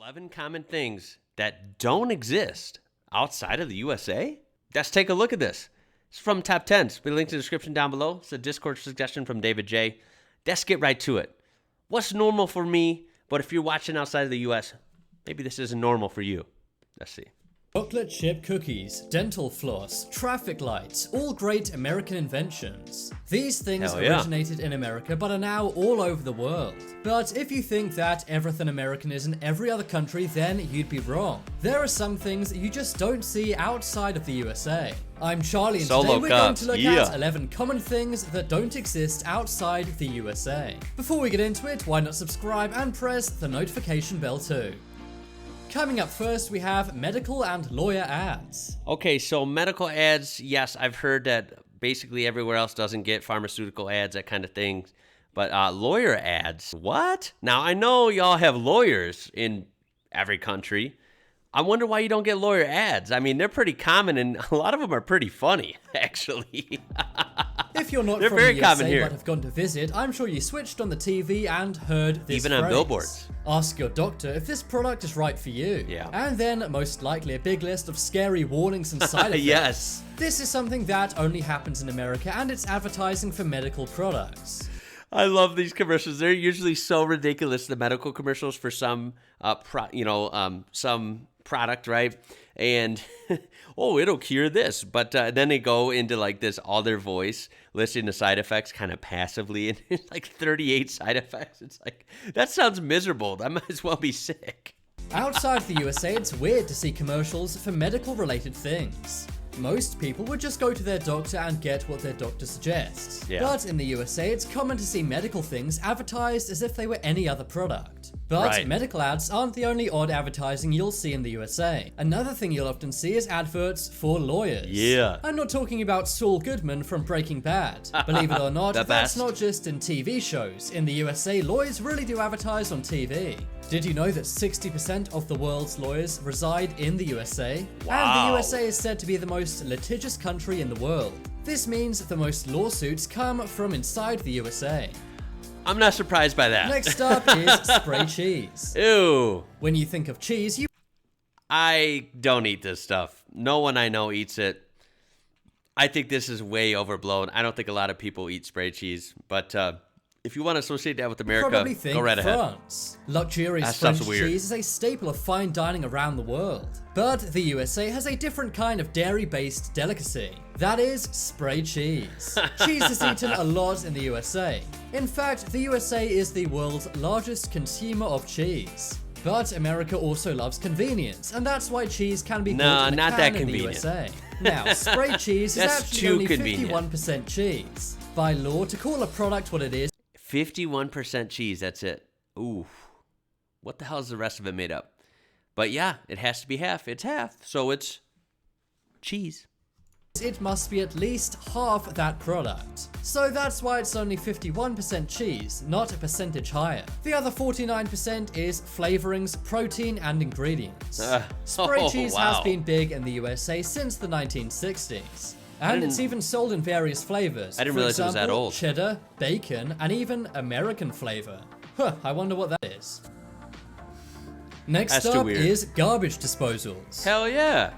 11 common things that don't exist outside of the USA? Let's take a look at this. It's from Top 10. It's been linked in the description down below. It's a Discord suggestion from David J. Let's get right to it. What's normal for me, but if you're watching outside of the US, maybe this isn't normal for you. Let's see. Chocolate chip cookies, dental floss, traffic lights, all great American inventions. These things originated in America but are now all over the world. But if you think that everything American is in every other country, then you'd be wrong. There are some things that you just don't see outside of the USA. I'm Charlie and today we're going to look at 11 common things that don't exist outside the USA. Before we get into it, why not subscribe and press the notification bell too. Coming up first, we have medical and lawyer ads. Okay, so medical ads, yes, I've heard that basically everywhere else doesn't get pharmaceutical ads, that kind of thing. But lawyer ads, what? Now, I know y'all have lawyers in every country. I wonder why you don't get lawyer ads. I mean, they're pretty common, and a lot of them are pretty funny, actually. If you're not from the USA but have gone to visit, I'm sure you switched on the TV and heard this Even on billboards. Ask your doctor if this product is right for you. Yeah. And then, most likely, a big list of scary warnings and side effects. Yes. This is something that only happens in America, and it's advertising for medical products. I love these commercials. They're usually so ridiculous, the medical commercials for some, some product, right? And oh, it'll cure this, but then they go into like this other voice listing the side effects kind of passively, and it's like 38 side effects. It's like, that sounds miserable. I might as well be sick. Outside the USA, it's weird to see commercials for medical related things. Most people would just go to their doctor and get what their doctor suggests. Yeah. But in the USA, it's common to see medical things advertised as if they were any other product. But medical ads aren't the only odd advertising you'll see in the USA. Another thing you'll often see is adverts for lawyers. Yeah. I'm not talking about Saul Goodman from Breaking Bad. Believe it or not, that's not just in TV shows. In the USA, lawyers really do advertise on TV. Did you know that 60% of the world's lawyers reside in the USA? Wow. And the USA is said to be the most litigious country in the world. This means the most lawsuits come from inside the USA. I'm not surprised by that. Next up is spray cheese. Ew. When you think of cheese, I don't eat this stuff. No one I know eats it. I think this is way overblown. I don't think a lot of people eat spray cheese, but if you want to associate that with America, go right ahead. France. Luxurious French cheese is a staple of fine dining around the world. But the USA has a different kind of dairy-based delicacy. That is spray cheese. Cheese is eaten a lot in the USA. In fact, the USA is the world's largest consumer of cheese. But America also loves convenience, and that's why cheese can be bought in a can in the USA. Now, spray cheese is actually only 51% cheese. By law, to call a product what it is, 51% cheese, that's it. Ooh. What the hell is the rest of it made up? But yeah, it has to be half. It's half, so it's cheese. It must be at least half that product. So that's why it's only 51% cheese, not a percentage higher. The other 49% is flavorings, protein, and ingredients. Spray cheese has been big in the USA since the 1960s. And it's even sold in various flavors. I didn't realize it was that old. Cheddar, bacon, and even American flavor. Huh, I wonder what that is. Next up is garbage disposals. Hell yeah.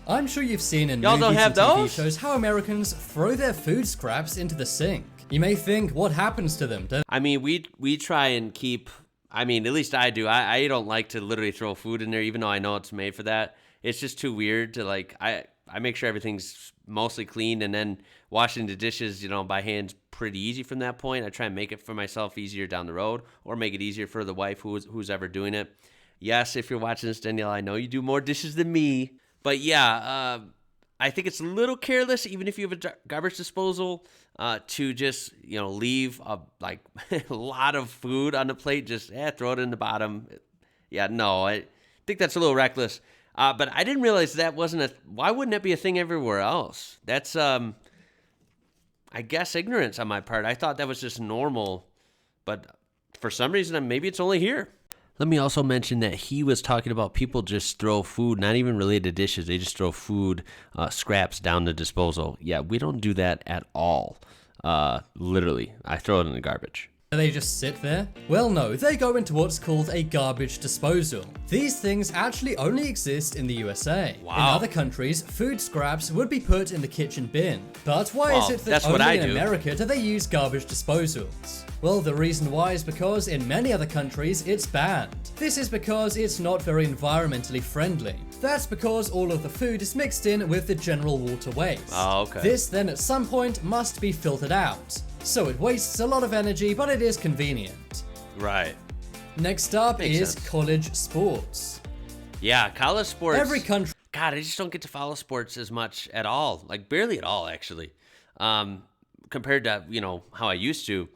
I'm sure you've seen in movies and TV shows how Americans throw their food scraps into the sink. You may think, what happens to them? I mean, we try and keep, I mean, at least I do. I don't like to literally throw food in there, even though I know it's made for that. It's just too weird to like, I make sure everything's mostly clean, and then washing the dishes, by hand's pretty easy from that point. I try and make it for myself easier down the road, or make it easier for the wife who's ever doing it. Yes, if you're watching this, Danielle, I know you do more dishes than me. But yeah, I think it's a little careless, even if you have a garbage disposal, to just, leave a lot of food on the plate, just throw it in the bottom. Yeah, no, I think that's a little reckless. But I didn't realize that wasn't why wouldn't that be a thing everywhere else? That's, I guess, ignorance on my part. I thought that was just normal, but for some reason, maybe it's only here. Let me also mention that he was talking about people just throw food, not even related to dishes. They just throw food scraps down the disposal. Yeah, we don't do that at all. Literally, I throw it in the garbage. Do they just sit there? Well, no, they go into what's called a garbage disposal. These things actually only exist in the USA. Wow. In other countries, food scraps would be put in the kitchen bin. But why is it that only in America do they use garbage disposals? Well, the reason why is because in many other countries it's banned. This is because it's not very environmentally friendly. That's because all of the food is mixed in with the general water waste. Oh, okay. This then at some point must be filtered out. So it wastes a lot of energy, but it is convenient. Right. Next up Makes is sense. college sports. Yeah, college sports. Every country. God, I just don't get to follow sports as much at all. Like, barely at all, actually. Compared to, how I used to.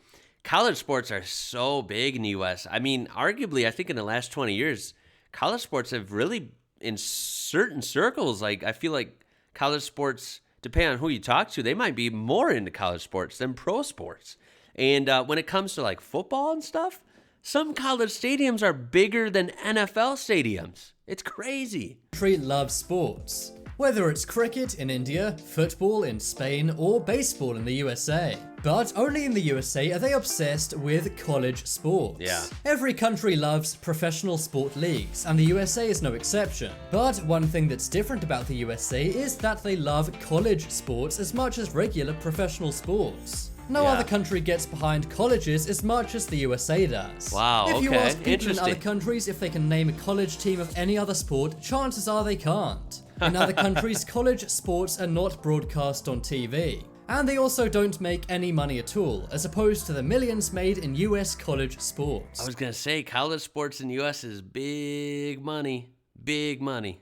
College sports are so big in the U.S. I mean, arguably, I think in the last 20 years, college sports have really, in certain circles, like, I feel like college sports, depending on who you talk to, they might be more into college sports than pro sports. And when it comes to, like, football and stuff, some college stadiums are bigger than NFL stadiums. It's crazy. Loves sports. Whether it's cricket in India, football in Spain, or baseball in the USA. But only in the USA are they obsessed with college sports. Yeah. Every country loves professional sport leagues, and the USA is no exception. But one thing that's different about the USA is that they love college sports as much as regular professional sports. No other country gets behind colleges as much as the USA does. Wow, If you okay, ask people in other interesting. countries if they can name a college team of any other sport, chances are they can't. In other countries, college sports are not broadcast on TV. And they also don't make any money at all, as opposed to the millions made in US college sports. I was going to say, college sports in the U.S. is big money. Big money.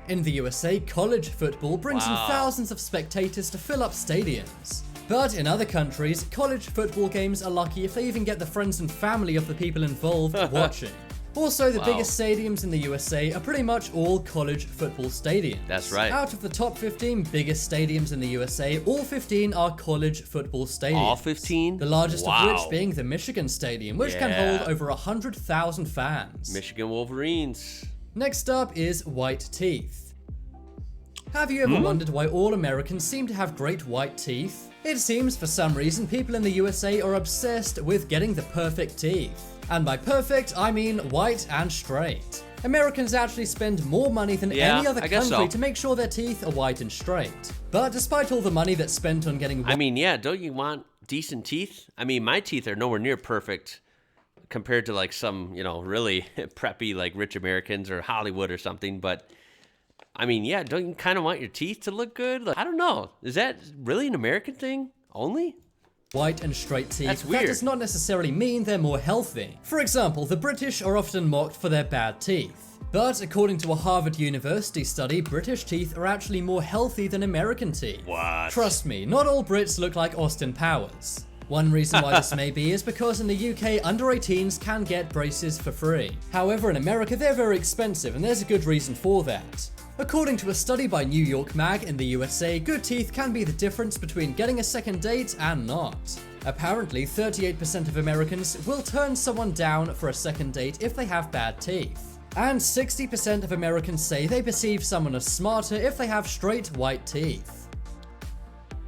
In the USA, college football brings in Wow. thousands of spectators to fill up stadiums. But in other countries, college football games are lucky if they even get the friends and family of the people involved watching. Also, the biggest stadiums in the USA are pretty much all college football stadiums. That's right. Out of the top 15 biggest stadiums in the USA, all 15 are college football stadiums. All 15? The largest Wow. of which being the Michigan Stadium, which can Yeah. hold over 100,000 fans. Michigan Wolverines. Next up is white teeth. Have you ever wondered why all Americans seem to have great white teeth? It seems for some reason people in the USA are obsessed with getting the perfect teeth. And by perfect, I mean white and straight. Americans actually spend more money than any other I guess country so. to make sure their teeth are white and straight. But despite all the money that's spent on getting I mean, yeah, don't you want decent teeth? I mean, my teeth are nowhere near perfect compared to like some, really preppy like rich Americans or Hollywood or something. But I mean, yeah, don't you kind of want your teeth to look good? Like, I don't know. Is that really an American thing only? white and straight teeth, That's weird. that does not necessarily mean they're more healthy. For example, the British are often mocked for their bad teeth. But according to a Harvard University study, British teeth are actually more healthy than American teeth. What? Trust me, not all Brits look like Austin Powers. One reason why this may be is because in the UK, under 18s can get braces for free. However, in America, they're very expensive, and there's a good reason for that. According to a study by New York Mag, in the USA, good teeth can be the difference between getting a second date and not. Apparently, 38% of Americans will turn someone down for a second date if they have bad teeth. And 60% of Americans say they perceive someone as smarter if they have straight white teeth.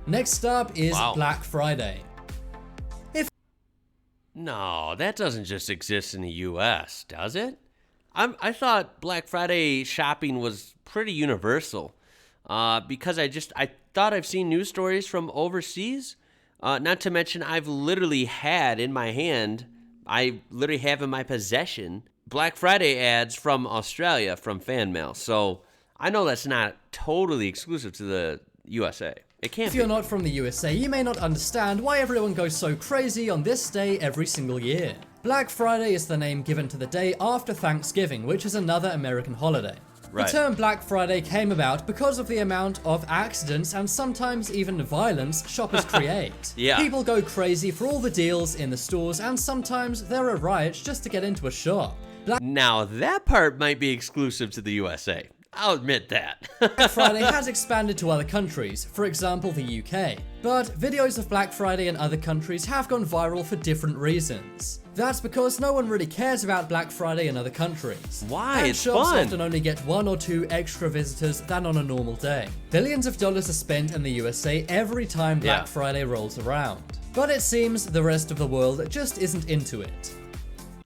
Next up is Black Friday. No, that doesn't just exist in the U.S., does it? I thought Black Friday shopping was pretty universal, because I thought I've seen news stories from overseas. Not to mention, I've literally had in my hand, I literally have in my possession, Black Friday ads from Australia from fan mail. So I know that's not totally exclusive to the USA. It can't If you're not from the USA, you may not understand why everyone goes so crazy on this day every single year. Black Friday is the name given to the day after Thanksgiving, which is another American holiday. Right. The term Black Friday came about because of the amount of accidents and sometimes even violence shoppers create. Yeah. People go crazy for all the deals in the stores, and sometimes there are riots just to get into a shop. Now, that part might be exclusive to the USA. I'll admit that. Black Friday has expanded to other countries, for example the UK, but videos of Black Friday in other countries have gone viral for different reasons. That's because no one really cares about Black Friday in other countries. Why? And It's shops fun. often only get 1 or 2 extra visitors than on a normal day. Billions of dollars are spent in the USA every time Black Friday rolls around. But it seems the rest of the world just isn't into it.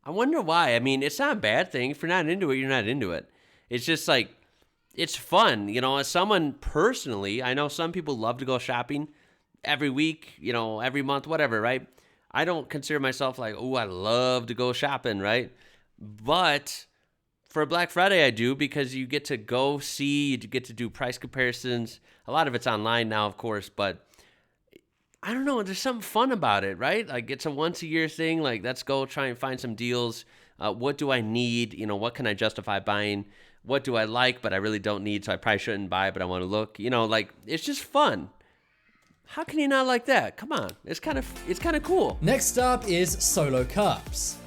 I wonder why. I mean, it's not a bad thing. If you're not into it, you're not into it. It's just like, it's fun. You know, as someone personally, I know some people love to go shopping every week, you know, every month, whatever, right? I don't consider myself like, oh, I love to go shopping, right? But for Black Friday, I do, because you get to go see, you get to do price comparisons. A lot of it's online now, of course, but I don't know. There's something fun about it, right? Like, it's a once-a-year thing. Like, let's go try and find some deals. What do I need? You know, what can I justify buying? What do I like, but I really don't need, so I probably shouldn't buy, but I want to look. You know, like, it's just fun. How can you not like that? Come on. It's kind of cool. Next up is solo cups.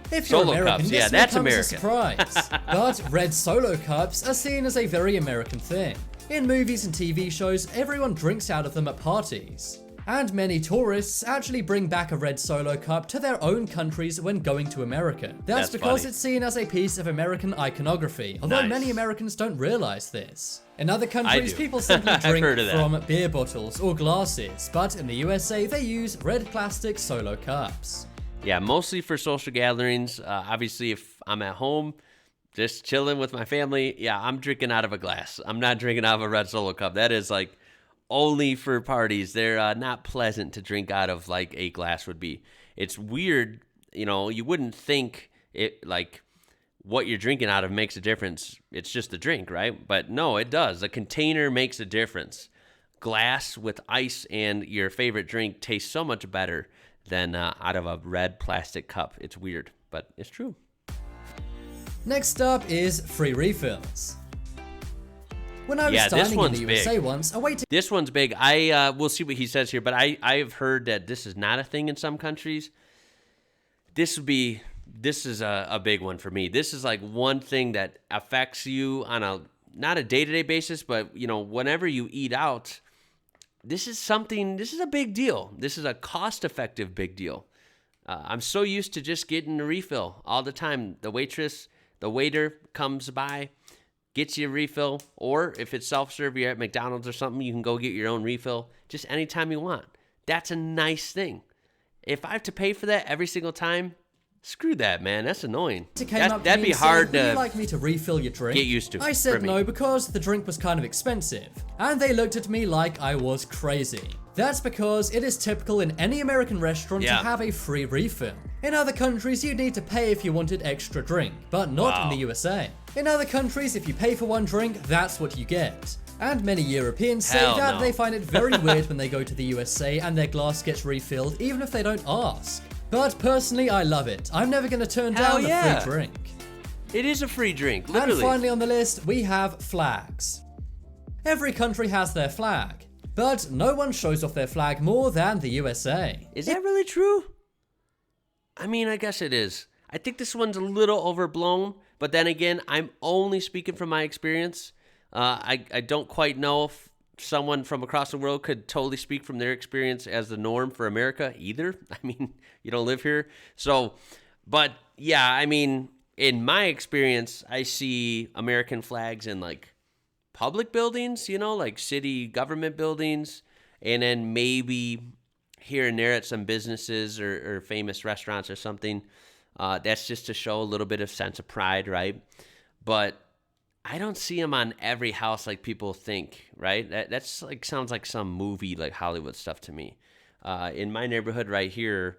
If you're Solo American, cups, this yeah, may that's come as a American. surprise. But red solo cups are seen as a very American thing. In movies and TV shows, everyone drinks out of them at parties. And many tourists actually bring back a red solo cup to their own countries when going to America. That's because funny. it's seen as a piece of American iconography, although Nice. many Americans don't realize this. In other countries, do. people simply I've drink heard of that. from beer bottles or glasses, but in the USA, they use red plastic solo cups. Yeah, mostly for social gatherings. Obviously, if I'm at home, just chilling with my family, yeah, I'm drinking out of a glass. I'm not drinking out of a red solo cup. That is like only for parties. They're not pleasant to drink out of like a glass would be. It's weird, you know, you wouldn't think it like what you're drinking out of makes a difference. It's just the drink, right? But no, it does. A container makes a difference. Glass with ice and your favorite drink tastes so much better than out of a red plastic cup. It's weird, but it's true. Next up is free refills. When I was Yeah, this dining in one's the USA big. once, a waiter This one's big. We'll see what he says here, but I've heard that this is not a thing in some countries. This is a big one for me. This is like one thing that affects you on not a day-to-day basis, but you know, whenever you eat out, this is a big deal. This is a cost-effective big deal. I'm so used to just getting a refill all the time. The waiter comes by, gets you a refill, or if it's self-serve, you're at McDonald's or something, you can go get your own refill just anytime you want. That's a nice thing. If I have to pay for that every single time, screw that, man. That's annoying. That'd be hard Would you to like me to refill your drink? get used to. I for said me. no because the drink was kind of expensive, and they looked at me like I was crazy. That's because it is typical in any American restaurant to Yeah. have a free refill. In other countries, you'd need to pay if you wanted extra drink, but not in the USA. In other countries, if you pay for one drink, that's what you get. And many Europeans say Hell that no. they find it very weird when they go to the USA and their glass gets refilled, even if they don't ask. But personally, I love it. I'm never going to turn Hell down yeah. a free drink. It is a free drink, literally. And finally on the list, we have flags. Every country has their flag, but no one shows off their flag more than the USA. Is that really true? I mean, I guess it is. I think this one's a little overblown, but then again, I'm only speaking from my experience. I don't quite know if someone from across the world could totally speak from their experience as the norm for America either. I mean, you don't live here. So, but yeah, I mean, in my experience, I see American flags in like public buildings, you know, like city government buildings, and then maybe here and there at some businesses or famous restaurants or something. That's just to show a little bit of sense of pride, right? But I don't see them on every house like people think, right? That's like sounds like some movie, like Hollywood stuff to me. In my neighborhood right here,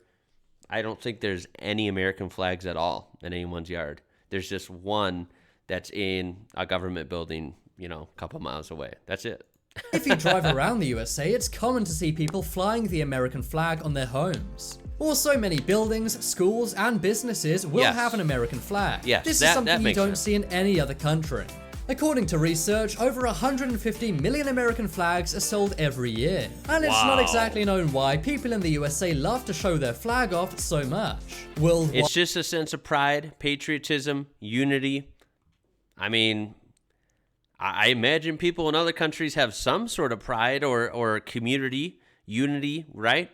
I don't think there's any American flags at all in anyone's yard. There's just one that's in a government building, you know, a couple miles away. That's it. If you drive around the USA, it's common to see people flying the American flag on their homes. Also, many buildings, schools, and businesses will Yes. have an American flag. Yes, This is that something you makes don't sense. see in any other country. According to research, over 150 million American flags are sold every year. And it's not Wow. exactly known why people in the USA love to show their flag off so much. Worldwide. It's just a sense of pride, patriotism, unity. I mean, I imagine people in other countries have some sort of pride or community unity, right?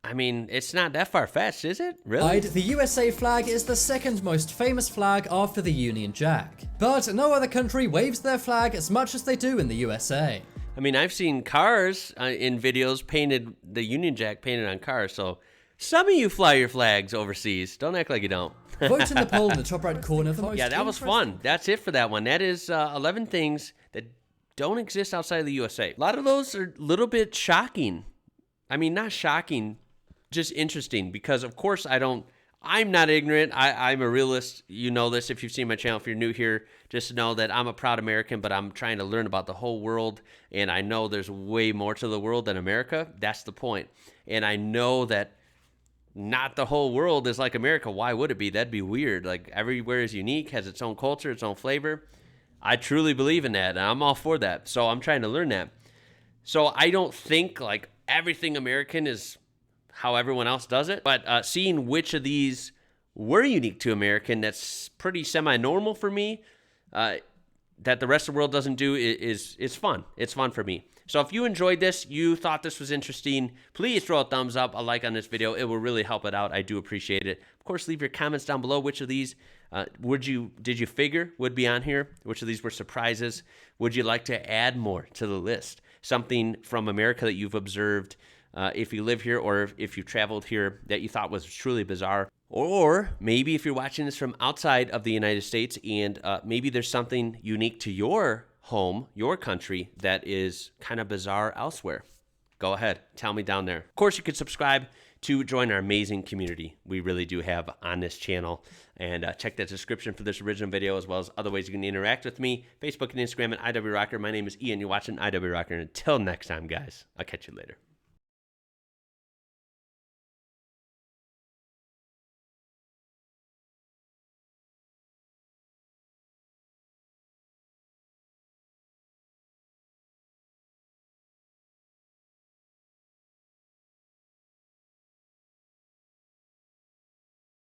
I mean, it's not that far-fetched, is it? Really? The USA flag is the second most famous flag after the Union Jack. But no other country waves their flag as much as they do in the USA. I mean, I've seen cars in videos painted, the Union Jack painted on cars, so some of you fly your flags overseas. Don't act like you don't. Vote in the poll in the top right corner. Yeah, that was fun. That's it for that one. That is 11 things that don't exist outside of the USA. A lot of those are a little bit shocking. I mean, not shocking, just interesting, because of course I'm not ignorant. I'm a realist. You know this if you've seen my channel. If you're new here, just know that I'm a proud American, but I'm trying to learn about the whole world, and I know there's way more to the world than America. That's the point. And I know that not the whole world is like America. Why would it be? That'd be weird. Like, everywhere is unique, has its own culture, its own flavor. I truly believe in that, and I'm all for that. So I'm trying to learn that. So I don't think like everything American is how everyone else does it, but seeing which of these were unique to American, that's pretty semi-normal for me, that the rest of the world doesn't do, is fun. It's fun for me. So if you enjoyed this, you thought this was interesting, please throw a thumbs up, a like on this video. It will really help it out. I do appreciate it. Of course, leave your comments down below. Which of these did you figure would be on here? Which of these were surprises? Would you like to add more to the list? Something from America that you've observed, if you live here or if you traveled here, that you thought was truly bizarre. Or maybe if you're watching this from outside of the United States and maybe there's something unique to your home, your country, that is kind of bizarre elsewhere. Go ahead, tell me down there. Of course, you could subscribe to join our amazing community we really do have on this channel. And check that description for this original video, as well as other ways you can interact with me. Facebook and Instagram at IWrocker. My name is Ian. You're watching IWrocker. And until next time, guys, I'll catch you later.